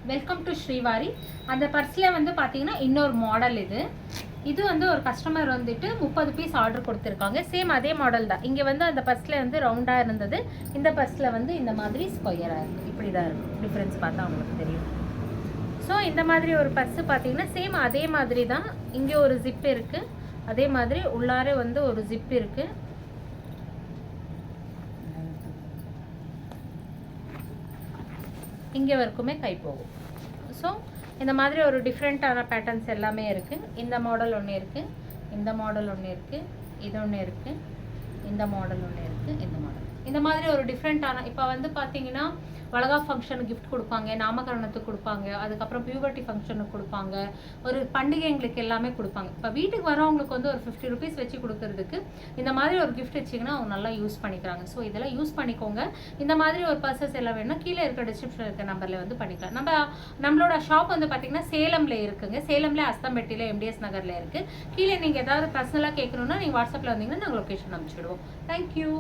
Welcome to Srivari. அந்த பர்ஸில் வந்து பார்த்தீங்கன்னா இன்னொரு மாடல் இது வந்து ஒரு கஸ்டமர் வந்துட்டு 30 பீஸ் ஆர்டர் கொடுத்துருக்காங்க. சேம் அதே மாடல் தான். இங்கே வந்து அந்த பர்ஸில் வந்து ரவுண்டாக இருந்தது, இந்த பர்ஸில் வந்து இந்த மாதிரி ஸ்கொயராக இருக்குது. இப்படி தான் இருக்கும். டிஃப்ரென்ஸ் பார்த்தா உங்களுக்கு தெரியும். ஸோ இந்த மாதிரி ஒரு பர்ஸு பார்த்தீங்கன்னா சேம் அதே மாதிரி தான். இங்கே ஒரு ஜிப் இருக்குது, அதே மாதிரி உள்ளார வந்து ஒரு ஜிப் இருக்குது. இங்கே வரைக்குமே கை போகும். ஸோ இந்த மாதிரி ஒரு டிஃப்ரெண்ட்டான பேட்டர்ன்ஸ் எல்லாமே இருக்குது. இந்த மாடல் ஒன்று இருக்குது, இந்த மாடல் ஒன்று இருக்குது, இது ஒன்று இருக்குது, இந்த மாடல் ஒன்று இருக்குது, இந்த மாடல். இந்த மாதிரி ஒரு டிஃப்ரெண்ட்டான இப்போ வந்து பார்த்தீங்கன்னா வளகா ஃபங்க்ஷனுக்கு கிஃப்ட் கொடுப்பாங்க, நாமகரணத்துக்கு கொடுப்பாங்க, அதுக்கப்புறம் பியூபர்ட்டி ஃபங்க்ஷனுக்கு கொடுப்பாங்க, ஒரு பண்டிகைங்களுக்கு எல்லாமே கொடுப்பாங்க. இப்போ வீட்டுக்கு வரவங்களுக்கு வந்து ஒரு 50 ருபீஸ் வச்சு கொடுக்கறதுக்கு இந்த மாதிரி ஒரு கிஃப்ட் வச்சிங்கன்னா அவங்க நல்லா யூஸ் பண்ணிக்கிறாங்க. ஸோ இதெல்லாம் யூஸ் பண்ணிக்கோங்க. இந்த மாதிரி ஒரு பர்சஸ் எல்லாம் வேணும்னா கீழே இருக்க டிஸ்கிரிப்ஷனில் இருக்க நம்பரில் வந்து பண்ணிக்கலாம். நம்மளோட ஷாப் வந்து பார்த்தீங்கன்னா சேலமில் இருக்குங்க. சேலமில் அஸ்தம்பட்டியில் MDS நகரில் இருக்குது. கீழே நீங்கள் ஏதாவது பர்சனலாக கேட்கணுன்னா நீங்கள் வாட்ஸ்அப்பில் வந்தீங்கன்னா நாங்கள் லொக்கேஷன் அனுப்பிச்சிடுவோம். தேங்க்யூ.